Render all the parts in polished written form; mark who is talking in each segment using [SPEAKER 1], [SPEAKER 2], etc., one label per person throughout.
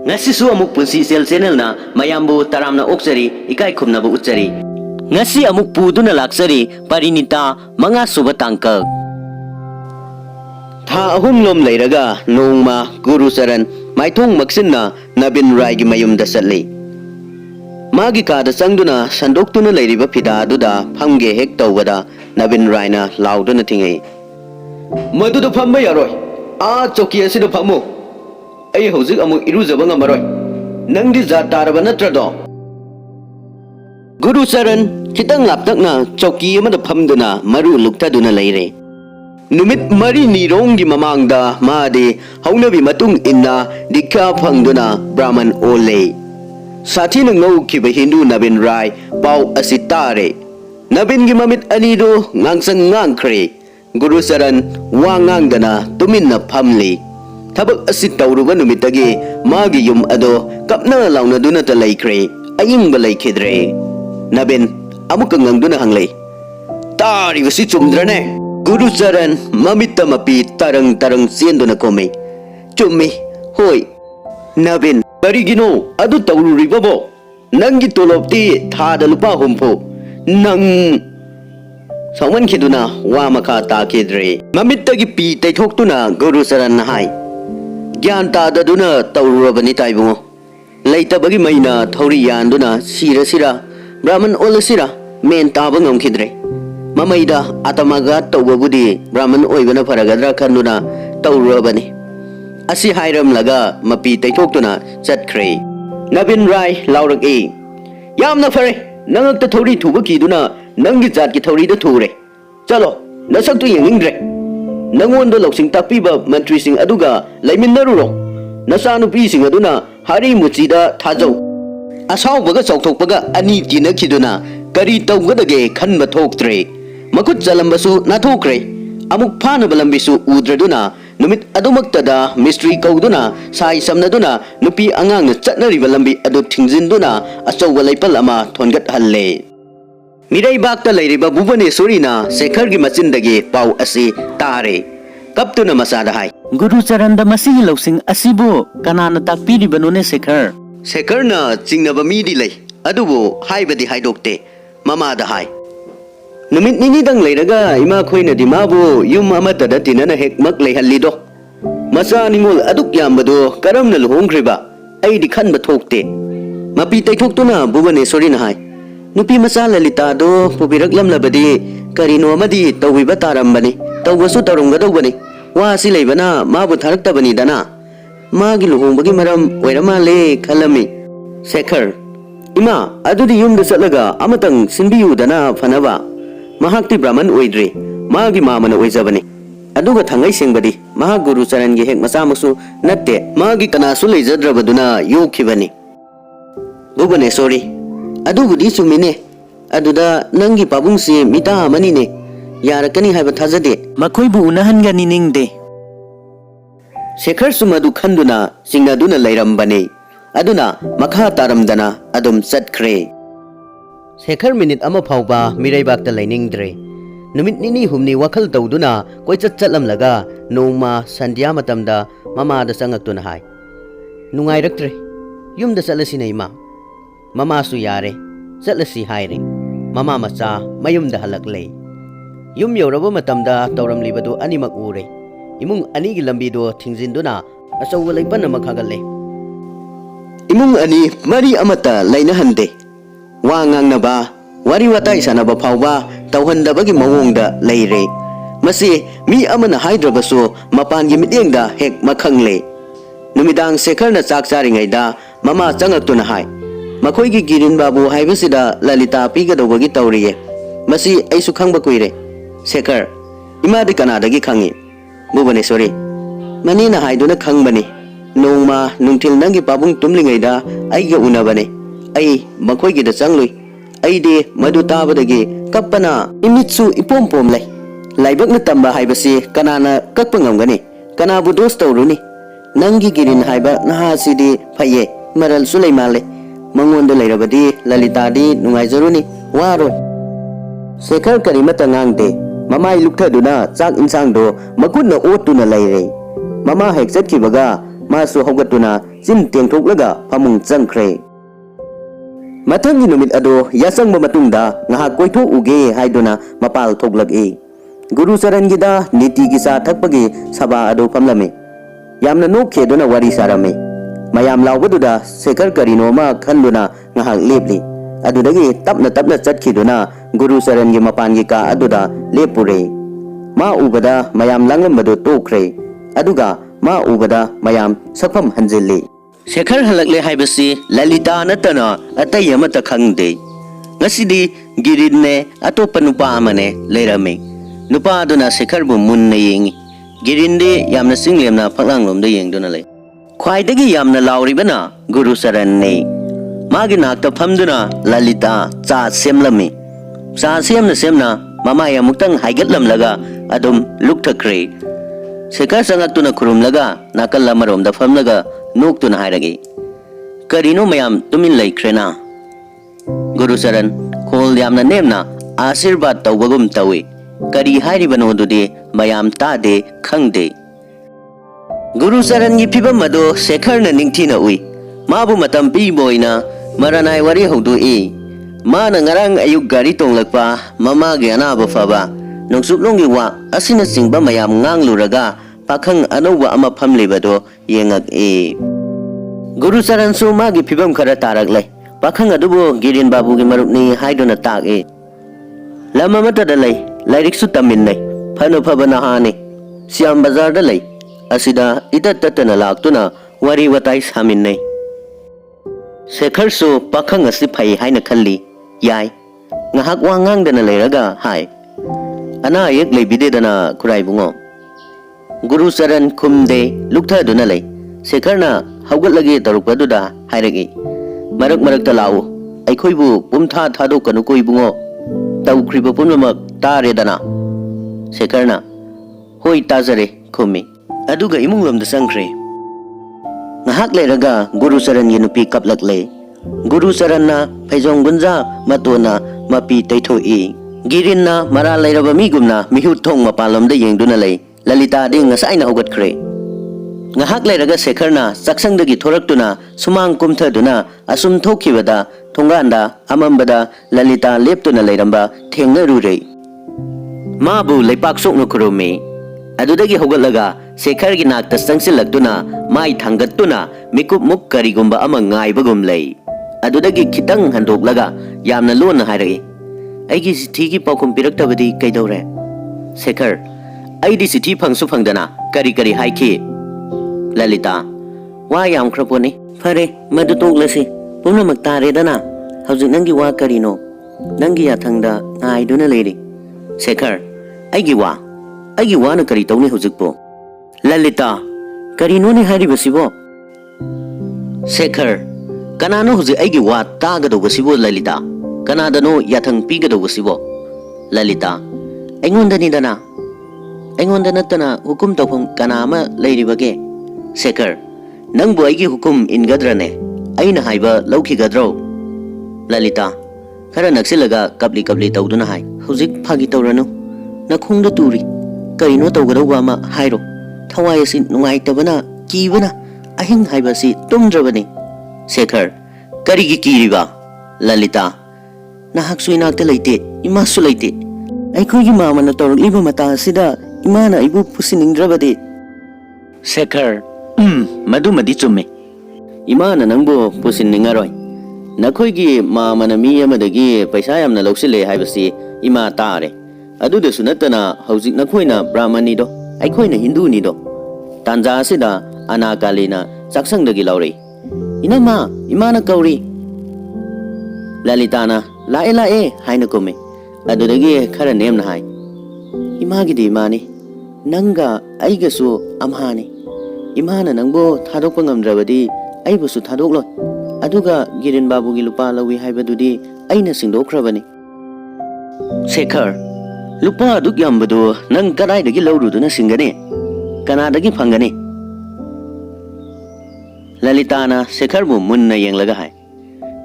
[SPEAKER 1] Ngasisu amuk punsi sel channel na mayambu taramna oksari ikai khumna bu uchari. Ngasi amuk puduna laksari parinita manga suba tangkak. Tha ahum lom leiraga nongma Guru Saran maithong maksinna Nabin Rai gi mayumda satli. Magi kada sangduna sandoktuna leiriba phida aduda phamge hek tawada Nabin Rai na lauduna thingai. Maduda phamma yaroi. Choki asida phammo. Ai hojik amuk irujaba ngamaroi. Nangdi zat taraba natrado. Guru Saran kitang laptakna choki amada phamduna maru luktaduna leire. Numit mari nironggi mamangda maade haunabi matung inna dikha phangduna Brahman ole. Sathi nang ngaukiba Hindu Nabin Rai pau asitare. Nabin gi mamit anido ngangsang ngangkre. Guru Saran wangangdana tuminna phamli. Thabak asit tawruba numitagi magi yum ado kapna launa duna ta laikre. Ayingba laikidre. Nabin amuk ngangduna hanglei. Tari wasi chumdrane. Guru Saran mamita mapi tarang siendo na kome. Chumi, hoy. Nabin, parigino, adu tawruri babo. Nangi tolopti thada lupa humpo. Nang Sawan kiduna wa maka takidre. Mamita gi pi taihoktuna Guru Saran hai. Gyan tada duna tawrurabani taibungo. Laita bagi maina thori yanduna sira Brahman olasira men taba ngamkidre. Mamaida atamaga tawbudi Brahman oibana faragadra khanduna tawrabani. Asi hairam laga mapi taihoktuna chatkre. Nabin Rai laurak e. Yamna fare nangakta thori thuba kiduna nangi jat ki thori da thure. Chalo nasak tu yengingdre. Nangonda loksing takpiba mantri sing aduga laiminaruro. Nasanu pi sing aduna hari muchida thajau. Asaw baga chokthokpaga ani kina kiduna kari tawgadage khanba thoktre. Makut jalambasu nathokre. Amuk phana balambisu udraduna numit adumaktada mystery kauduna sai samnaduna nupi angang chatnari balambi adu thingjinduna achawa laipal ama thongat halle. Mirai bakta lairiba Bhubaneswari na Shekhar gi machindagi pau asi tare. Kaptuna masada hai. Guru Saranda masigi lausing asibu kanana takpiribanone Shekhar. Shekhar na chingnaba midi lei. Adubu haibadi haidokte. Mamada hai. Numit ninidang leiraga ima khoina di mabu yum amatada tinana hekmak leihallido. Masa ningol aduk yambado karamna luhongkriba. Ai di khanba thokte. Mapi taihoktuna Bhubaneswari na hai. Nupi masa lalita do pubiraklam labadi karino amadi tawwiba tarambani tawwasu tarunggadawbani wasi leibana mabu tharaktabani dana magi luhongbagi maram oiramale khalami. Shekhar ima adudi yumda satlaga amatang sinbiyu dana fanaba mahakti Brahman oidre magi mamana oijabani aduga thangai sengbadi mahak Guru Saran gi hek masamaksu natte magi kanasu leijadrabaduna yokhibani. Bhubaneswari adubudi sumine aduda nangi pabungsi mita amani ne yarakani haiba thajade makoibu unahangani ningde. Shekhar sumadu khanduna singaduna lairambane aduna makha taramdana adum chatkre. Shekhar minute ama phauba mirai bakta lainingdre. Numit nini humni wakhal tawduna koichat chatlamlaga nongma sandhya matamda mamada sangaktuna hai. Nungairaktre yumda chalasina ima. Mama su yare chatlasi haire. Mama macha mayumda halaklei. Yum yoraba matamda tawramlibadu animak ure. Imung ani gi lambido thingjinduna achawa laipana makhagalle. Imung ani mari amata lainahande. Wa ngangnaba wari watai sanaba phauba tawhandabagi mawongda leire. Masi mi amana haidrabasu mapangi mityengda hek makhangle. Numidang Shekhar na chak charingaida mama changaktuna hai. Makoigi Girin Babu haibasida Lalita pigadawagi tawriye. Masi aisu khangba kuire. Shekhar imadi kanadagi khangi. Bhubaneswari manina haiduna khangbani. Nongma nungtil nangi pabung tumlingaida aiga unabane. Ai makoigi da changlui. Ai de madu tabadagi kappana imitsu ipompom lai. Laibak na tamba haibasi kanana kakpangamgani. Kanabu dos tawruni. Nangi Girin haiba nahasidi phaye maral sulaimale. Mangonda lairabadi Lalita di nungaijaruni waro. Shekhar karimata ngangde mamai luktaduna chak insang do makutna otuna laire. Mama hek chatkibaga masu haugatuna chin tengthoklaga phamung changkhre. Mathangi numit ado yasangba matungda ngahak koithok uge haiduna mapal thoklak Guru Saran gida niti gisa thakpagi sabha ado phamlame. Yamna nokheduna wari sarame. Mayam lawbaduda Shekhar karino ma khanduna ngahak lepli. Adudagi tapna chatkiduna Guru Saran gi mapangi ka aduda lepure. Ma ubada mayam langlambadu tokre. Aduga ma ubada mayam sapham hanjilli. Shekhar halakle haibasi Lalita natana atay amata khangde. Ngasidi Girinne atopa nupa amane leirame. Nupa aduna Shekhar bu munna yengi. Girinde yamna singlem phaklanglom da yengduna lay. Khwaidagi yamna lauribana Guru Saran ne. Magi nakta phamduna Lalita cha semlami. Cha semna mamaya muktang haigatlamlaga adum lukthakre. Shekhar sangatuna khurumlaga nakalla maromda phamlaga noktuna hairagi. Karino mayam tumin laikhrena. Guru Saran khol yamna nemna asirbat tawbagum tawi. Kari hairibano dude mayam tade khangde. Guru Saran gi phibam mado Shekhar na ningthina ui. Mabu matam pi boina maranai wari haudu Mana ngarang ayuk gari tonglakpa mama gi anaba faba. Nongsuplong gi wa asina singba mayam ngangluraga pakhang anoba ama phamlebado yengak Guru Saran su magi phibam khara taraklai. Pakhang adubo Girin babu gi marupni haidona tak Lama mata dalai lairik su tamin nai. Phano phaba nahani. Siam bazar dalai. Asida itat tatana laktuna wari watai samin nai. Shekhar su pakhang asi phai haina khalli. Yai. Ngahak wangang dana leiraga hai. Ana ayek leibide dana kurai bungo. Guru Saran khumde lukta duna lay. Shekhar na haugat lagi tarukpaduda hairagi. Marak talau. Aikhoibu pumtha thado kanu koi bungo. Tau kriba punmamak tare dana. Shekhar na hoi tazare khumi. Aduga imung lamda sangkre. Ngahak leiraga Guru Saran yenupi kaplak lay. Guru Saran na Phaijong gunja matona mapi taitho Girin na mara lairaba migumna mihut thong mapalom da yengduna lay. Lalita ding ngasai na hugat kre. Ngahak lairaga Shekhar na saksangdagi thoraktuna sumang kumthaduna asum thokhibada thongranda amambada Lalita leptuna lairamba thengnarure. Mabu leipak sokno khurumi. Adudagi hogatlaga Shekhar gi nakta sangsilakduna mai thangattuna mikup muk karigumba ama ngaibagum lay. Adudagi khitang handoklaga yamna lona hairagi. Aigi sithi gi paukhum piraktabadi kaidore. Shekhar Aidi sithi phangsu phangdana kari haiki. Lalita wa yam khraponi phare madu toklasi pumnamak tare dana hauzik nangi wa karino nangi yathangda ngaiduna leiri. Shekhar aigi wa na kari tawni hauzikpo. Lalita karino ni hairibasibo. Shekhar kanano hauzik aigi wa tagadobasibo Lalita kanadano yathang pigadobasibo. Lalita aingondani dana Aingonda natana hukum tawpham kanama leiribage. Shekhar nangbu aigi hukum ingadrane aina haiba laukigadro. Lalita khara naksilaga kapli tawduna hai. Hauzik phagi tawranu nakhungda turi karino tawgadawba ma hairo. Thawai asi nungaitabana kibana ahing haiba si tumdrabani. Shekhar karigi kiriba. Lalita nahak suinakta leite imasu leite. Aikhoigi mamana tawrakliba mata asida Imana ibu pusiningdrabadi. Shekhar madu madi chumme. Imana nangbu pusiningaroi. Nakhoigi mamana mi amadagi paisa yamna lausile haibasi ima tare. Aduda sunatana hauzik nakhoina Brahmani do aikhoina Hindu ni do. Tanja asida anakalina saksangdagi laurei. Inama imana kauri. Lalitana lae haina kumme. Adudagi khara nemna hai. Imagidi imani nanga aigasu amhani. Imana nangbo thadokpa ngamdrabadi aibusu thadoklo. Aduga Girin babu gi lupa lawi haibadudi aina singdokhrabani. Shekhar lupa aduk yambadu nang kadaidagi lauruduna singani kanadagi phangani. Lalitana Shekhar bu munna yenglaga hai.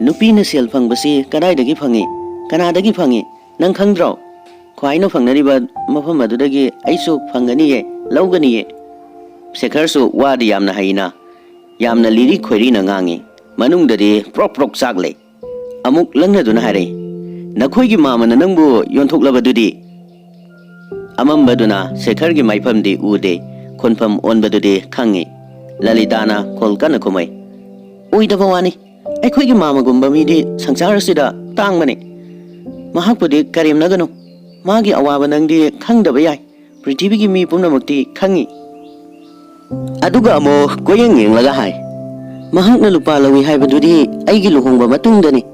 [SPEAKER 1] Nupi na sel phangbasi kadaidagi phangi kanadagi phangi nang khangdraw. Khwaino phangnariba mafam adudagi aisu phangani ye laugani ye. Shekhar su wadi yamna haina Yamna liri khoiri na ngangi. Manungdadi prok prok sagle. Amuk langna duna hare. Nakhoigi mama na nangbu yontoklabadudi. Amambaduna Sekhargi maifamdi ude. Konfam onbadudi khangi. Lalidana kolkana kumai. Uidaba wani. Aikhoigi mama gumba midi sangsarasida tangmani. Mahakpudi karim naganu. Magi awaba nangdi khangdaba yai. Prithibigi mi pumnamakti khangi. Aduga amo koyeng yenglaga hai. Mahakna lupa lawi haibadudi aigi luhongba matungdani.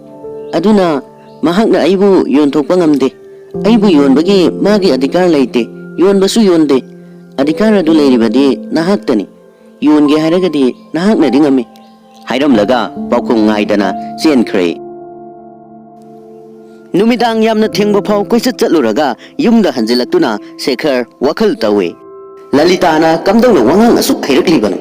[SPEAKER 1] Aduna mahakna aibu yontokpa ngamde. Aibu yonbagi magi adhikar laite. Yonbasu yonde. Adhikar adu lairibadi nahaktani. Yonge haragadi nahakna dingami. Hairamlaga paukung ngaidana chenkhre. Numidang yamna thengba phau koisat chatluraga yumda hanjilaktuna Sekhar wakhal tawe. Lalitana kamdongna wangang asuk hairaklibanu.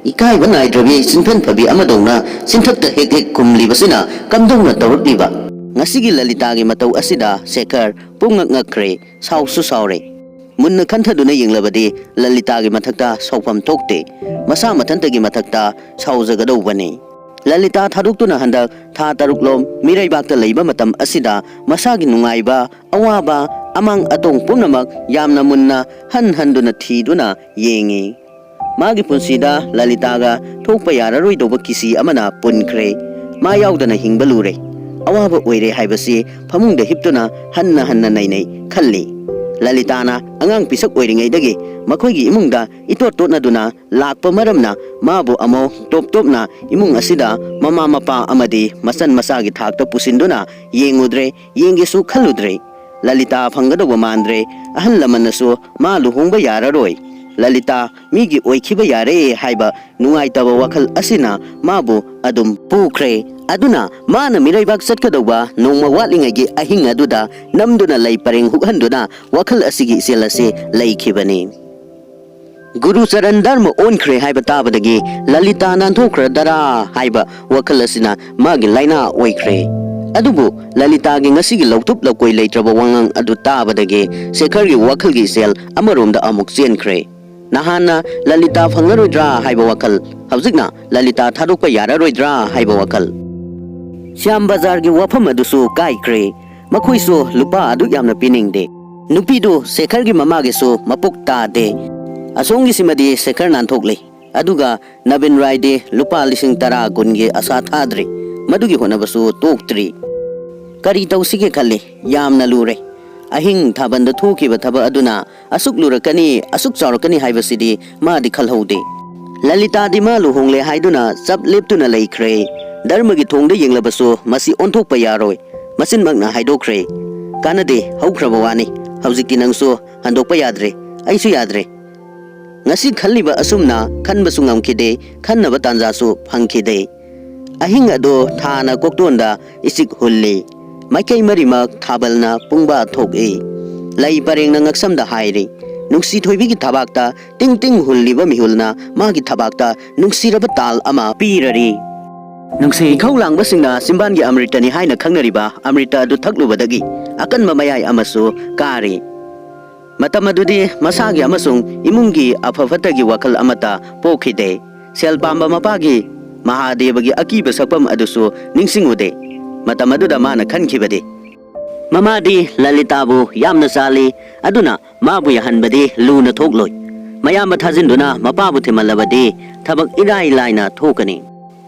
[SPEAKER 1] Ikai banai drabi sinphan phabi amadongna sinthakta hek hek kumlibasina kamdongna tawrakliba. Ngasigi Lalita gi matau asida Sekhar pungak ngakre sausu saure. Munna khanthaduna yenglabadi Lalita gi mathakta saupam tokte. Masa mathanta gi mathakta saujagadobani. Lalita thaduktuna handak tha taruklom miraibakta leiba matam asida masagi nungaiba awaba amang atong punamak yamna munna handuna thiduna yengi. Magi punsida Lalitaga thokpa yararoidoba kisi amana punkhre. Ma yaudana hingbalure. Awaba oire haibasi phamungda hiptuna hanna nainai khalli. Lalitana angang pisak oiringaidagi makhoigi imungda itot-totna duna lakpa maramna mabu amo top-topna imung asida mama mapa amadi masan masagi thakta pusinduna yengudre yengesu khalludre. Lalita phangadawa mandre ahal lamanasu ma luhongba yararoi. Lalita migi oikhiba yare haiba nungaitaba wakhal asina mabu adum pukhre. Aduna mana miraibak satkadauba nongma watlingaigi ahing aduda namduna lay pareng hukhanduna wakhal asigi selase laikhibani. Guru Charan Dharma onkhre haiba tabadagi Lalita nanthokra dara haiba wakhal asina magi laina oikhre. Adubu Lalita gi ngasigi lautup lakoi leitraba wangang adu tabadagi Sekhar gi wakhal gi sel amaromda amuk chenkhre. Nahana Lalita phangarodra haiba wakhal haujikna Lalita thadokpa yararodra haiba wakhal. Syam Bazar gi wafam adusu kaikre. Makhoisu lupa adu yamna piningde. Nupidu Sekhar gi mamage su mapuk taade. Asongi simadi Sekhar nanthokle. Aduga Nabin Rai de lupa lising tara gunge asa thadre. Madugi honabasu toktri. Kari tausige khalle yamna lure. Ahing thabanda thokiba thaba aduna asuk lurakani asuk chaurakani haibasidi ma di khalhaude. Lalita di ma luhongle haiduna chap leptuna leikhre. Dharmagi thongda yenglabasu masi onthokpa yaroi. Masin magna haidokre. Kanade haukraba wani. Haujikti nangsu handokpa yadre. Aisu yadre. Ngasi khalliba asumna khanbasu ngamkhide khannaba tanjasu phangkhide. Ahing ado thana koktonda isik hulli. Maikai marimak thabalna pungba thoke. Lai parengna ngaksamda haire. Nungsi thoibigi thabakta ting ting hulliba mihulna magi thabakta nungsiraba tal ama pirari. Nungsi khau langbasingna simbangi amritani haina khangnariba amrita du thaklubadagi akanma mayai amasu kari. Matam adudi masagi amasung imungi afafatagi wakhal amata pokhide. Selpamba mapagi Mahadevagi akiba sakpam adusu ningsingude. Matam aduda mana khankhibade. Mamadi Lalitabu yamna sali aduna mabu yahanbadi luna thokloi. Mayamba thajinduna mapabu thimalabadi thabak irai laina thokani.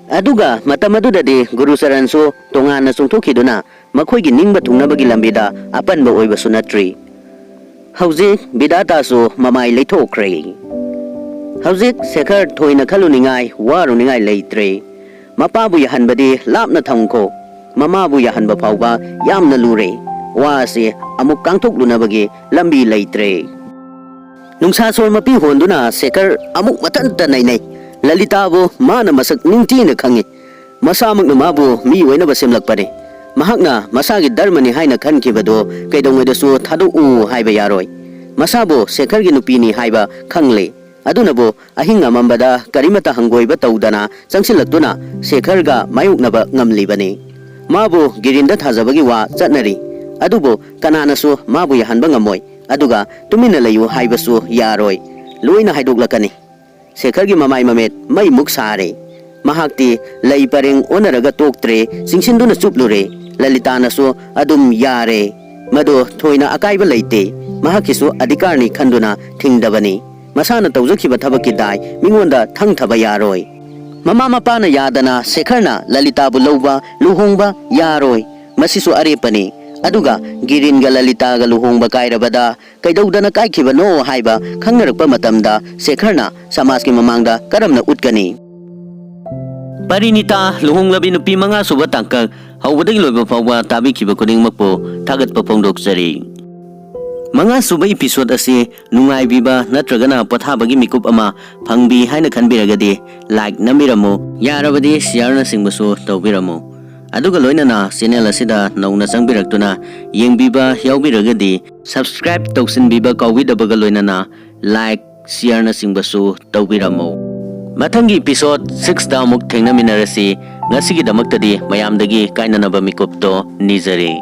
[SPEAKER 1] Aduga matam adudadi Guru Charansu tongana sungthokiduna makhoigi ningba thungnabagi lambida apanba oibasu natri. Haujik bidatasu mamai leithokre. Haujik Sekhar thoina khaluningai waruningai leitre. Mapabu yahanbadi lapna thamko. Mamabu yahanba phauba yamna lure. Wasi amuk kangthoklunabagi lambi leitre. Nungsa sol mapi honduna Sekhar amuk matanta nainai. Lalitabu mana masak ningtina khangi. Masamakna mabu mi oinaba semlakpane. Mahakna masagi dharmani haina khankibado kaidongaidasu thadok haiba yaroi. Masabu Sekhar gi nupini haiba khangle. Adunabu ahing amambada karimata hangoiba taudana changsilaktuna Sekhar ga mayuknaba ngamlibani. Mabu girinda thajabagi wa chatnari. Adubu kananasu mabu yahanba ngamoi. Aduga tumina layu haibasu yaroi. Loina haidoklakani. Sekhar gi mamai mamet mai muk sare. mahakti lay pareng onaraga toktre singsindu na chuplure Lalita na so adum yare mado thoina akaiba leite mahakisu adikarni khanduna thingdabani masana tawjakiba thabaki dai mingonda thangthaba yaroi mama mapana yadana Sekharna Lalita bu lawba luhongba yaroi masisu arepani aduga Giringa Lalita ga luhongba kairabada kaidawdana kaikhibano haiba khangnarakpa matamda Sekharna samaski mamangda karamna utkani Parinita luhonglabi nupi manga suba tangkak hawbadagi loiba fawba tabikiba kudingmakpo thagatpa phongdoksari Manga suba episode asi nungaibiba natragana pothabagi mikup ama phangbi haina khanbiragadi like namiramo yarabadi share na singbasu tawbiramo aduga loinana channel asida nauna changbiraktuna yengbiba yaubiragadi subscribe tawsinbiba kawbidabaga loinana like share na singbasu tawbiramo Mathangi episode 6 da amuk thengnaminarasi ngasigi damaktadi mayamdagi kainanaba mikupto nijari